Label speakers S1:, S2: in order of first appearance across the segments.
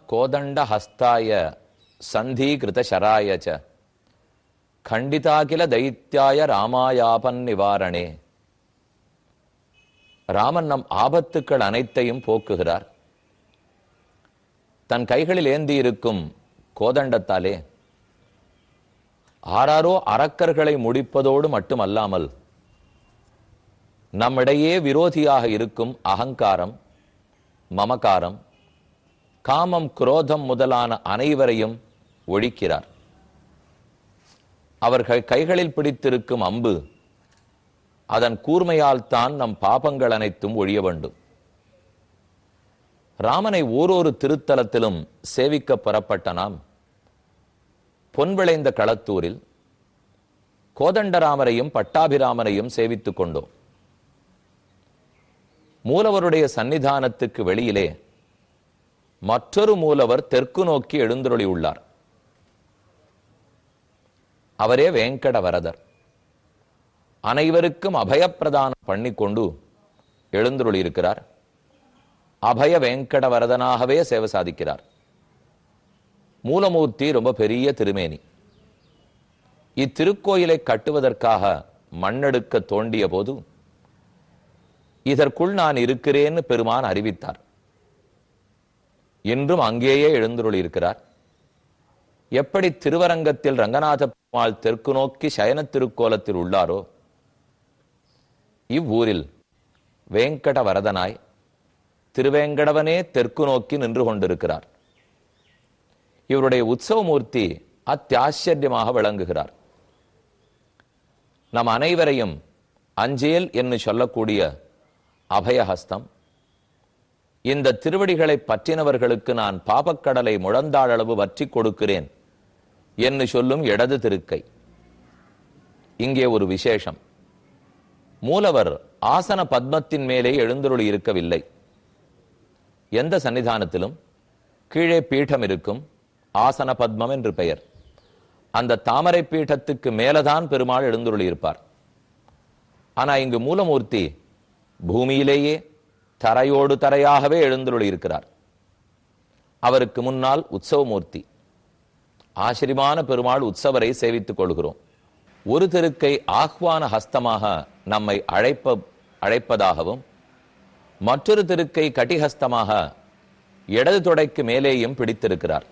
S1: கோதண்ட ஹஸ்தாய சந்தீகிருத சராயச்ச கண்டிதாகில தைத்தியாய ராமாயாபன் நிவாரணே. ராமன் நம் ஆபத்துக்கள் அனைத்தையும் போக்குகிறார். தன் கைகளில் ஏந்தி இருக்கும் கோதண்டத்தாலே ஆறாரோ அரக்கர்களை முடிப்பதோடு மட்டுமல்லாமல் நம்மிடையே விரோதியாக இருக்கும் அகங்காரம், மமகாரம், காமம், குரோதம் முதலான அனைவரையும் ஒழிக்கிறார். அவர்கள் கைகளில் பிடித்திருக்கும் அம்பு அதன் கூர்மையால் தான் நம் பாபங்கள் அனைத்தும் ஒழிய வேண்டும். ராமனை ஓரொரு திருத்தலத்திலும் சேவிக்க புறப்பட்ட நாம் பொன்விளைந்த களத்தூரில் கோதண்டராமரையும் பட்டாபிராமனையும் சேவித்துக் கொண்டோம். மூலவருடைய சன்னிதானத்துக்கு வெளியிலே மற்றொரு மூலவர் தெற்கு நோக்கி எழுந்தருளி உள்ளார். அவரே வேங்கட வரதர். அனைவருக்கும் அபயப்பிரதானம் பண்ணிக்கொண்டு எழுந்தருளி இருக்கிறார். அபய வேங்கட வரதனாகவே சேவை சாதிக்கிறார். மூலமூர்த்தி ரொம்ப பெரிய திருமேனி. இத்திருக்கோயிலை கட்டுவதற்காக மண்ணெடுக்க தோண்டிய போது இதற்குள் நான் இருக்கிறேன்னு பெருமான் அறிவித்தார். இன்றும் அங்கேயே எழுந்தருளி இருக்கிறார். எப்படி திருவரங்கத்தில் ரங்கநாத பெருமாள் தெற்கு நோக்கி சயன திருக்கோலத்தில் உள்ளாரோ, இவ்வூரில் வேங்கட வரதனாய் திருவேங்கடவனே தெற்கு நோக்கி நின்று கொண்டிருக்கிறார். இவருடைய உற்சவமூர்த்தி அத்தியாச்சரியமாக விளங்குகிறார். நம் அனைவரையும் அஞ்சேல் என்று சொல்லக்கூடிய அபயஹஸ்தம், இந்த திருவடிகளை பற்றினவர்களுக்கு நான் பாபக்கடலை முழந்தாளளவு வற்றி கொடுக்கிறேன் என்று சொல்லும் இடது திருக்கை. இங்கே ஒரு விசேஷம். மூலவர் ஆசன பத்மத்தின் மேலே எழுந்தருளி இருக்கவில்லை. எந்த சன்னிதானத்திலும் கீழே பீடம் இருக்கும், ஆசன பத்மம் என்று பெயர். அந்த தாமரை பீடத்துக்கு மேலதான் பெருமாள் எழுந்தருளி இருப்பார். ஆனா இங்கு மூலமூர்த்தி பூமியிலேயே தரையோடு தரையாகவே எழுந்தருளி இருக்கிறார். அவருக்கு முன்னால் உற்சவமூர்த்தி. ஆச்சரியமான பெருமாள் உற்சவரை சேவித்துக் கொள்கிறோம். ஒரு திருக்கை ஆஹ்வான ஹஸ்தமாக நம்மை அழைப்பதாகவும் மற்றொரு திருக்கை கட்டிஹஸ்தமாக இடது தொடைக்கு மேலேயும் பிடித்திருக்கிறார்.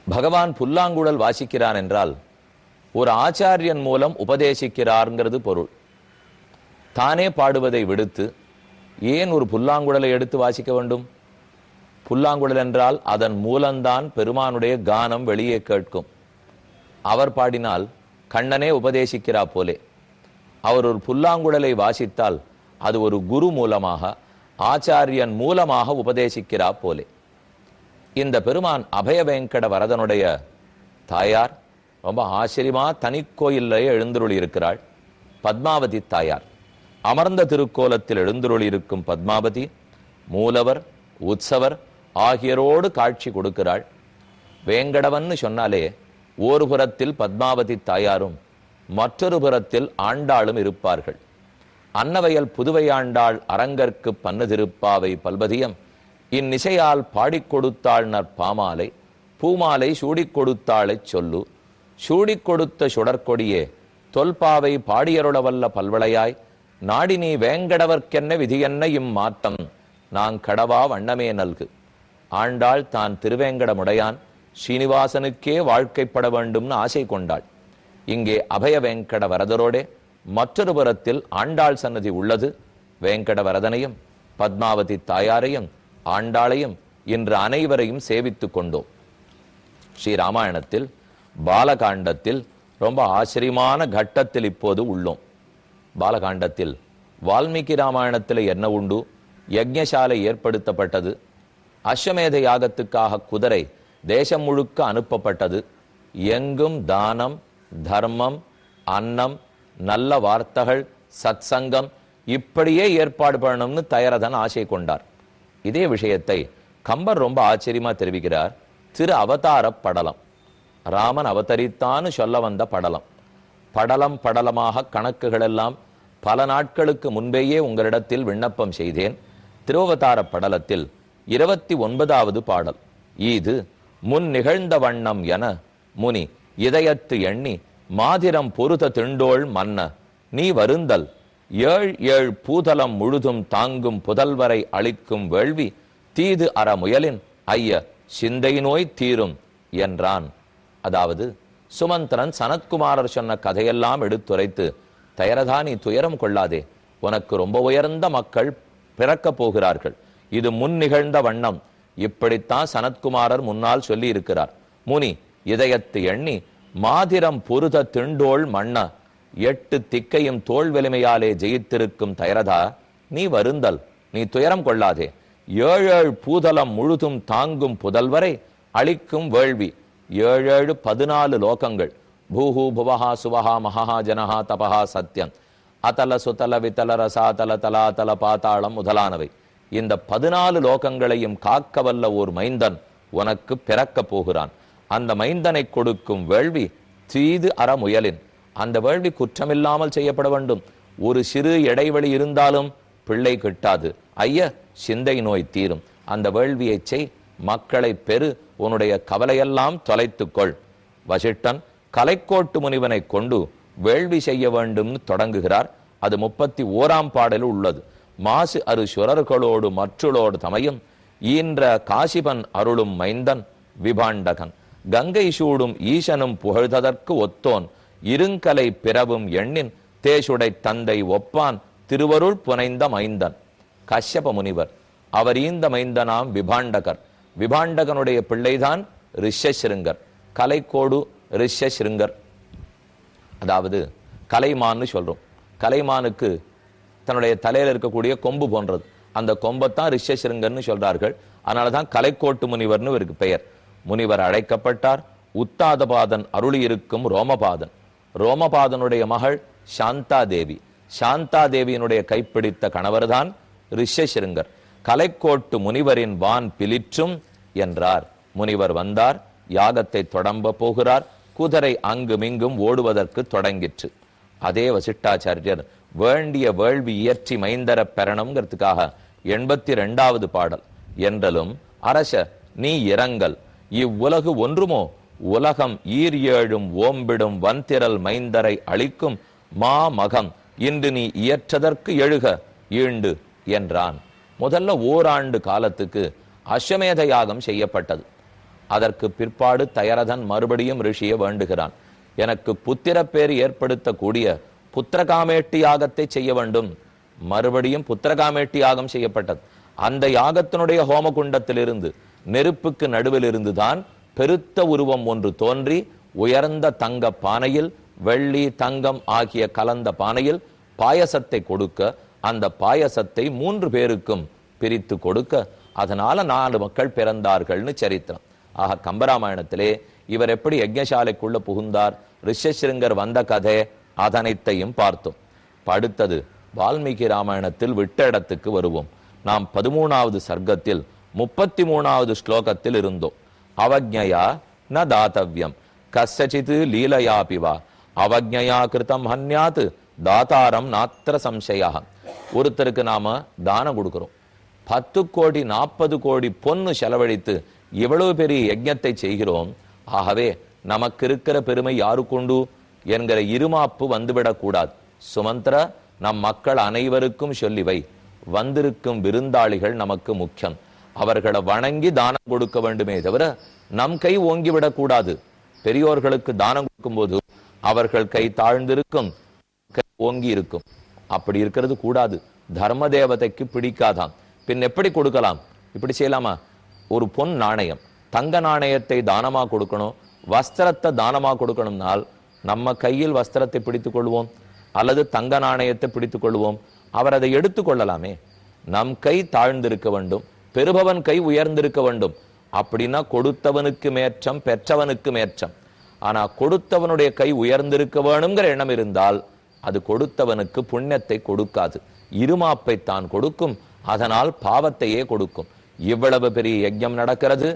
S1: பகவான் புல்லாங்குழல் வாசிக்கிறான் என்றால் ஒரு ஆச்சாரியன் மூலம் உபதேசிக்கிறார்ங்கிறது பொருள். தானே பாடுவதை விடுத்து ஏன் ஒரு புல்லாங்குழலை எடுத்து வாசிக்க வேண்டும்? புல்லாங்குழல் என்றால் அதன் மூலம்தான் பெருமானுடைய கானம் வெளியே கேட்கும். அவர் பாடினால் கண்ணனே உபதேசிக்கிறா போலே. அவர் ஒரு புல்லாங்குழலை வாசித்தால் அது ஒரு குரு மூலமாக, ஆச்சாரியன் மூலமாக உபதேசிக்கிறா போலே. இந்த பெருமான் அபய வேங்கட வரதனுடைய தாயார் ரொம்ப ஆச்சரியமா தனிக்கோயிலே எழுந்தருளி இருக்கிறாள். பத்மாவதி தாயார். அமர்ந்த திருக்கோலத்தில் எழுந்தருளி இருக்கும் பத்மாவதி மூலவர், உற்சவர் ஆகியோரோடு காட்சி கொடுக்கிறாள். வேங்கடவன்னு சொன்னாலே ஒரு புறத்தில் பத்மாவதி தாயாரும் மற்றொரு புறத்தில் ஆண்டாளும் இருப்பார்கள். அன்னவயல் புதுவை ஆண்டாள் அரங்கற்கு பன்னு திருப்பாவை பல்பதியம் இந்நிசையால் பாடிக் கொடுத்தாள் நற்பாமாலை பூமாலை சூடிக் கொடுத்தாளைச் சொல்லு சூடிக் கொடுத்த சுடற்கொடியே தொல்பாவை பாடியருளவல்ல பல்வளையாய் நாடி நீ வேங்கடவர்க்கென்ன விதியென்ன இம்மாற்றம் நான் கடவா வண்ணமே நல்கு. ஆண்டாள் தான் திருவேங்கடமுடையான் ஸ்ரீனிவாசனுக்கே வாழ்க்கைப்பட வேண்டும்னு ஆசை கொண்டாள். இங்கே அபய வேங்கட வரதரோடே மற்றொரு புறத்தில் ஆண்டாள் சன்னதி உள்ளது. வேங்கட வரதனையும் பத்மாவதி தாயாரையும் ஆண்டாளையும் இன்று அனைவரையும் சேவித்துக் கொண்டோம். ஸ்ரீராமாயணத்தில் பாலகாண்டத்தில் ரொம்ப ஆச்சரியமான கட்டத்தில் இப்போது உள்ளோம். பாலகாண்டத்தில் வால்மீகி ராமாயணத்தில் என்ன உண்டு? யஜ்ஞசாலை ஏற்படுத்தப்பட்டது. அஸ்வமேத யாகத்துக்காக குதிரை தேசம் முழுக்க அனுப்பப்பட்டது. எங்கும் தானம், தர்மம், அன்னம், நல்ல வார்த்தைகள், சத் சங்கம் இப்படியே ஏற்பாடு பண்ணணும்னு தயரதன் ஆசை கொண்டார். இதே விஷயத்தை கம்பர் ரொம்ப ஆச்சரியமா தெரிவிக்கிறார். திரு அவதார படலம், ராமன் அவதரித்தான்னு சொல்ல வந்த படலம். படலம் படலமாக கணக்குகள் எல்லாம் பல நாட்களுக்கு முன்பேயே உங்களிடத்தில் விண்ணப்பம் செய்தேன். திருவவதார படலத்தில் 29வது பாடல் இது முன் நிகழ்ந்த வண்ணம் என முனி இதயத்து எண்ணி மாதிரம் பொருத திண்டோள் மன்ன நீ வருந்தல் ஏழ் ஏழ் பூதலம் முழுதும் தாங்கும் புதல்வரை அளிக்கும் வேள்வி தீது அற முயலின் ஐய சிந்தை நோய் தீரும் என்றான். அதாவது சுமந்திரன் சனத்குமாரர் சொன்ன கதையெல்லாம் எடுத்துரைத்து, தயரதா நீ துயரம் கொள்ளாதே, உனக்கு ரொம்ப உயர்ந்த மக்கள் பிறக்கப் போகிறார்கள், இது முன் நிகழ்ந்த வண்ணம், இப்படித்தான் சனத்குமாரர் முன்னால் சொல்லி இருக்கிறார். முனி இதயத்து எண்ணி மாதிரம் பொருத திண்டோள் மன்ன, 8 திக்கையும் தோல் வலிமையாலே ஜெயித்திருக்கும் தயரதா நீ வருந்தல், நீ துயரம் கொள்ளாதே, 7 பூதலம் முழுதும் தாங்கும் புதல்வரை அளிக்கும் வேள்வி, 7 14 லோகங்கள், பூஹு புவஹா சுவஹா மகா ஜனஹா தபஹா சத்யம் அதல சுதல விதல ரசாதல தலாதல பாத்தாளம் முதலானவை, இந்த 14 லோகங்களையும் காக்க வல்ல ஓர் மைந்தன் உனக்கு பிறக்க போகிறான். அந்த மைந்தனை கொடுக்கும் வேள்வி தீது அற முயலின், அந்த வேள்வி குற்றமில்லாமல் செய்யப்பட வேண்டும். ஒரு சிறு இடைவெளி இருந்தாலும் பிள்ளை கிட்டாது. ஐய சிந்தை நோய் தீரும். அந்த வேள்வியை செய், மக்களை பெரு, உன்னுடைய கவலையெல்லாம் தொலைத்துக்கொள். வசிஷ்டன் கலைக்கோட்டு முனிவனை கொண்டு வேள்வி செய்ய வேண்டும் தொடங்குகிறார். அது 31ஆம் பாடலில் உள்ளது. மாசு அரு சுரர்களோடு மற்றுளோடு தமையும் ஈன்ற காசிபன் அருளும் மைந்தன் விபாண்டகன் கங்கை சூடும் ஈசனும் புகழ்ததற்கு ஒத்தோன் இருங்கலை பிறவும் எண்ணின் தேசுடை தந்தை ஒப்பான் திருவருள் புனைந்த மைந்தன். கஷ்யப முனிவர், அவர் ஈந்த மைந்தனாம் விபாண்டகர். விபாண்டகனுடைய பிள்ளைதான் ரிஷசிருங்கர். கலைக்கோடு ரிஷசிருங்கர், அதாவது கலைமான்னு சொல்றோம். கலைமானுக்கு தன்னுடைய தலையில இருக்கக்கூடிய கொம்பு போன்றது, அந்த கொம்பத்தான் ரிஷசிருங்கர்னு சொல்றார்கள். அதனாலதான் கலைக்கோட்டு முனிவர்னு இவருக்கு பெயர். முனிவர் அழைக்கப்பட்டார். உத்தாதபாதன் அருளி இருக்கும் ரோமபாதன், ரோமபாதனுடைய மகள் சாந்தா தேவி, சாந்தா தேவியினுடைய கைப்பிடித்த கணவர்தான் ரிஷசிருங்கர். கலைக்கோட்டு முனிவரின் வான் பிலிற்றும் என்றார். முனிவர் வந்தார், யாகத்தை தொடம்ப போகிறார். குதிரை அங்குமிங்கும் ஓடுவதற்கு தொடங்கிற்று. அதே வசிஷ்டாச்சாரியர் வேண்டிய வேள்வி இயற்றி மைந்தர பெறணுங்கிறதுக்காக 82வது பாடல் என்றலும் அரச நீ இரங்கல், இவ்வுலகு ஒன்றுமோ உலகம் ஈர் ஏழும் ஓம்பிடும் வன்திரல் மைந்தரை அளிக்கும் மா மகம் இன்று நீ இயற்றதற்கு எழுக ஈண்டு என்றான். முதல்ல ஓராண்டு காலத்துக்கு அஸ்வமேத யாகம் செய்யப்பட்டது. அதற்கு பிற்பாடு தயரதன் மறுபடியும் ரிஷியை வேண்டுகிறான். எனக்கு புத்திர பேர் ஏற்படுத்தக்கூடிய புத்திரகாமேட்டி யாகத்தை செய்ய வேண்டும். மறுபடியும் புத்திரகாமேட்டி யாகம் செய்யப்பட்டது. அந்த யாகத்தினுடைய ஹோமகுண்டத்திலிருந்து நெருப்புக்கு நடுவில் இருந்துதான் பெருத்த உருவம் ஒன்று தோன்றி உயர்ந்த தங்க பானையில் வெள்ளி தங்கம் ஆகிய கலந்த பானையில் பாயசத்தை கொடுக்க, அந்த பாயசத்தை 3 பேருக்கும் பிரித்து கொடுக்க, அதனால 4 மக்கள் பிறந்தார்கள்னு சரித்திரம். ஆக கம்பராமாயணத்திலே இவர் எப்படி யஜ்ஞசாலைக்குள்ள புகுந்தார், ரிஷசிருங்கர் வந்த கதை, அதனைத்தையும் பார்த்தோம். அடுத்தது வால்மீகி ராமாயணத்தில் விட்ட இடத்துக்கு வருவோம். நாம் 13வது சர்க்கத்தில் 33வது ஸ்லோகத்தில் இருந்தோம். அவஜ்ஞயா ந தாத்தவ்யம் கஸ்யசித் லீலயாபிவா அவஜ்ஞயா கிருதம் ஹன்யாத் தாதாரம் நாத்திர சம்சயா. ஒருத்தருக்கு நாம தானம் கொடுக்கிறோம், 10 கோடி 40 கோடி பொன்னு செலவழித்து இவ்வளவு பெரிய யஜ்ஞத்தை செய்கிறோம். ஆகவே நமக்கு இருக்கிற பெருமை யாருக்குண்டு என்கிற இருமாப்பு வந்துவிடக் கூடாது. சுமந்திர, நம் மக்கள் அனைவருக்கும் சொல்லிவை, வந்திருக்கும் விருந்தாளிகள் நமக்கு முக்கியம், அவர்களை வணங்கி தானம் கொடுக்க வேண்டுமே தவிர நம் கை ஓங்கிவிடக் கூடாது. பெரியோர்களுக்கு தானம் கொடுக்கும் போது அவர்கள் கை தாழ்ந்திருக்கும், கை ஓங்கி இருக்கும். அப்படி இருக்கிறது கூடாது. தர்ம தேவதைக்கு பிடிக்காதாம். பின் எப்படி கொடுக்கலாம்? இப்படி செய்யலாமா? ஒரு பொன் நாணயம், தங்க நாணயத்தை தானமா கொடுக்கணும், வஸ்திரத்தை தானமா கொடுக்கணும்னால் நம்ம கையில் வஸ்திரத்தை பிடித்துக் கொள்வோம் அல்லது தங்க நாணயத்தை பிடித்துக் கொள்வோம். அவர் அதை எடுத்துக் கொள்ளலாமே. நம் கை தாழ்ந்திருக்க வேண்டும், பெறுபவன் கை உயர்ந்திருக்க வேண்டும். அப்படின்னா கொடுத்தவனுக்கு மேற்றம், பெற்றவனுக்கு மேற்றம். ஆனா கொடுத்தவனுடைய கை உயர்ந்திருக்க வேணுங்கிற எண்ணம் இருந்தால் அது கொடுத்தவனுக்கு புண்ணியத்தை கொடுக்காது, இருமாப்பை தான் கொடுக்கும். அதனால் பாவத்தையே கொடுக்கும். இவ்வளவு பெரிய யஜ்ஞம் நடக்கிறது,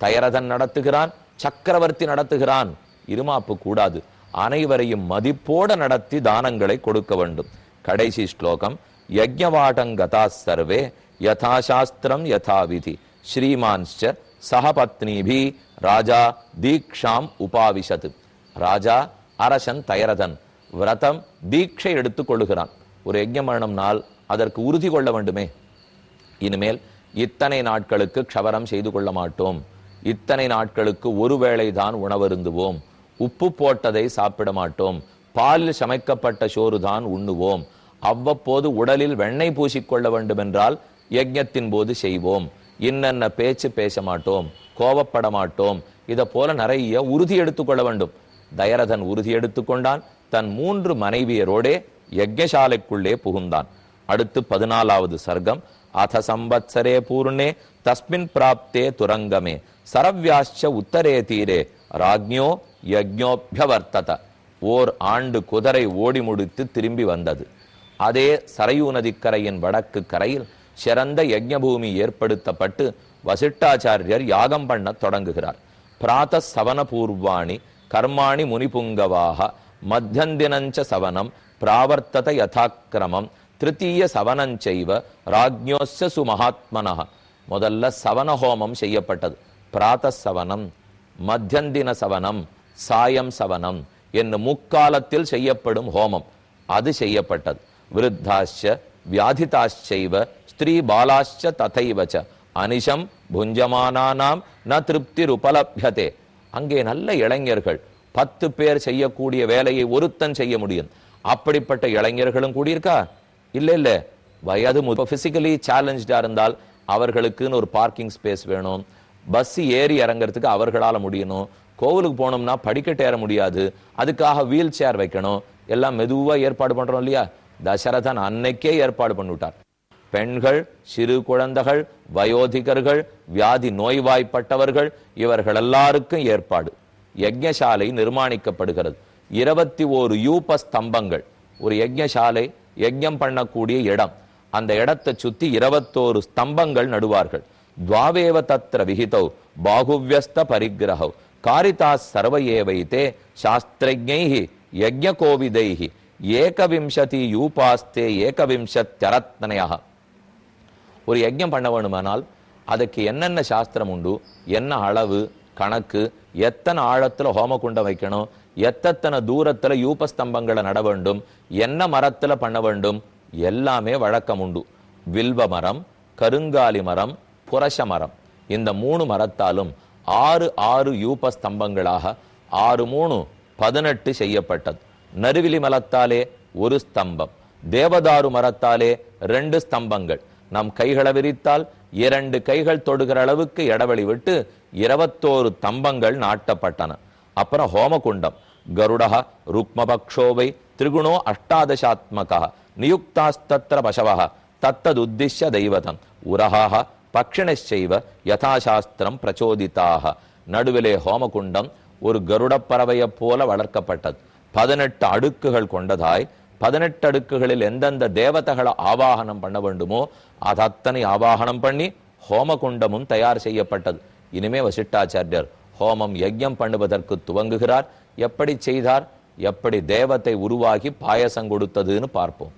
S1: தயரதன் நடத்துகிறான், சக்கரவர்த்தி நடத்துகிறான். இருமாப்பு கூடாது. அனைவரையும் மதிப்போட நடத்தி தானங்களை கொடுக்க வேண்டும். கடைசி ஸ்லோகம் யஜ்ஞவாடங்கதா சர்வே யதாசாஸ்திரம் யதாவிதி ஸ்ரீமான்ஸ்ச சகபத்னிபி ராஜா தீக்ஷாம் உபாவிஷத். ராஜா அரசன் தயரதன் விரதம் தீட்சை எடுத்துக் கொள்ளுகிறான். ஒரு யஜ்ஞமரணம் நாள் அதற்கு உறுதி கொள்ள வேண்டுமே. இனிமேல் இத்தனை நாட்களுக்கு க்ஷவரம் செய்து கொள்ள மாட்டோம், இத்தனை நாட்களுக்கு ஒருவேளை தான் உணவருந்துவோம், உப்பு போட்டதை சாப்பிட மாட்டோம், பாலில் சமைக்கப்பட்ட சோறுதான் உண்ணுவோம், அவ்வப்போது உடலில் வெண்ணெய் பூசிக்கொள்ள வேண்டும் என்றால் யஜ்ஞத்தின் போது செய்வோம், இன்னென்ன பேச்சு பேச மாட்டோம், கோபப்பட மாட்டோம், இதை போல நிறைய உறுதி எடுத்துக்கொள்ள வேண்டும். தயரதன் உறுதி எடுத்துக்கொண்டான். தன் 3 மனைவியரோடே யஜ்ஞசாலைக்குள்ளே புகுந்தான். அடுத்து 14வது சர்க்கம். அத சம்பத்சரே பூர்ணே தஸ்மின் பிராப்தே துரங்கமே சரவ்யாச்ச உத்தரே தீரே ராஜ்ஞோ யஜ்ஞோப்யவர்த்தத. ஓர் ஆண்டு குதிரை ஓடி முடித்து திரும்பி வந்தது. அதே சரையூ நதிக்கரையின் வடக்கு கரையில் சிறந்த யஜ்ஞபூமி ஏற்படுத்தப்பட்டு வசிஷ்டாச்சாரியர் யாகம் பண்ண தொடங்குகிறார். பிராத சவன பூர்வாணி கர்மாணி முனிபுங்கவாக மத்தியந்தினஞ்ச சவனம் பிராவர்த்தத யதாக்கிரமம் திருத்தீய சவனஞ்சைவ ராஜ்ஞோஸ்ய சுமகாத்மனः. முதல்ல சவன ஹோமம் செய்யப்பட்டது. பிராத சவனம், மத்தியந்தின சவனம், சாயம் சவனம் என்னும் முக்காலத்தில் செய்யப்படும் ஹோமம் அது செய்யப்பட்டது. விருத்தாச்ச வியாதிதாச்சைவ ஸ்திரீ பாலாச்ச ததைவச்ச அனிஷம் புஞ்சமானானாம் ந திருப்திர் உபலப்யதே. அங்கே நல்ல இளைஞர்கள் 10 பேர் செய்யக்கூடிய வேலையை ஒருத்தன் செய்ய முடியும். அப்படிப்பட்ட இளைஞர்களும் கூடியிருக்கா? இல்ல வயது பிசிக்கலி சேலஞ்சா இருந்தால் அவர்களுக்குன்னு ஒரு பார்க்கிங் ஸ்பேஸ் வேணும், பஸ் ஏறி இறங்கிறதுக்கு அவர்களால முடியணும், கோவிலுக்கு போனோம்னா படிக்கட்டு ஏற முடியாது, அதுக்காக வீல் சேர் வைக்கணும், எல்லாம் மெதுவா ஏற்பாடு பண்றோம் இல்லையா? தசரதன் அன்னைக்கே ஏற்பாடு பண்ணிவிட்டார். பெண்கள், சிறு குழந்தைகள், வயோதிகர்கள், வியாதி நோய்வாய்ப்பட்டவர்கள் இவர்கள் எல்லாருக்கும் ஏற்பாடு. யஜ்ஞசாலை நிர்மாணிக்கப்படுகிறது. 21 யூப ஸ்தம்பங்கள். ஒரு யஜ்ஞசாலை யஜ்ஞம் பண்ணக்கூடிய இடம், அந்த இடத்தை சுத்தி 21 ஸ்தம்பங்கள் நடுவார்கள். துவாவேவ தத்ர விஹிதௌ பாகுவ்யஸ்த பரிகிரஹௌ காரிதா சர்வ ஏவைதே சாஸ்திரஜ்ஞைஹி யஜ்ஞகோவிதைஹி ஏகவிம்சதி யூபாஸ்தே ஏகவிம்சத்யரத்னயஹ. ஒரு யஜ்ஞம் பண்ண வேணுமானால் அதுக்கு என்னென்ன சாஸ்திரம் உண்டு, என்ன அளவு கணக்கு, எத்தனை ஆழத்துல ஹோமகுண்டம் வைக்கணும், எத்தனை தூரத்துல யூபஸ்தம்பங்களை நட வேண்டும், என்ன மரத்துல பண்ண வேண்டும், எல்லாமே வழக்கம் உண்டு. வில்வ மரம், கருங்காலி மரம், புரச மரம், இந்த 3 மரத்தாலும் 6 யூபஸ்தம்பங்களாக 6 3 18 செய்யப்பட்டது. நறுவிலி மரத்தாலே 1 ஸ்தம்பம், தேவதாரு மரத்தாலே 2 ஸ்தம்பங்கள். நம் கைகளை விரித்தால் 2 கைகள் தொடுகிற அளவுக்கு இடைவெளி விட்டு 21 ஸ்தம்பங்கள் நாட்டப்பட்டன. அப்புறம் ஹோமகுண்டம். கருடஹ ருக்மபக்ஷோவை திரிகுணோ அஷ்டாதசாத்மகா நியுக்தாஸ்தத்ர பசவஹ தத்ததுத்திஷ்ய தெய்வதம் உரஹாஹ பக்ஷிணச்சைவ யதாசாஸ்திரம் பிரச்சோதிதாக. நடுவிலே ஹோமகுண்டம் ஒரு கருட பறவையை போல வளர்க்கப்பட்டது. 18 அடுக்குகள் கொண்டதாய் 18 அடுக்குகளில் எந்தெந்த தேவதைகளை ஆவாகனம் பண்ண வேண்டுமோ அது அத்தனை ஆவாகனம் பண்ணி ஹோமகுண்டமும் தயார் செய்யப்பட்டது. இனிமே வசிஷ்டாச்சாரியர் ஹோமம் யஜ்ஞம் பண்ணுவதற்கு துவங்குகிறார். எப்படி செய்தார், எப்படி தேவத்தை உருவாகி பாயசம் கொடுத்ததுன்னு பார்ப்போம்.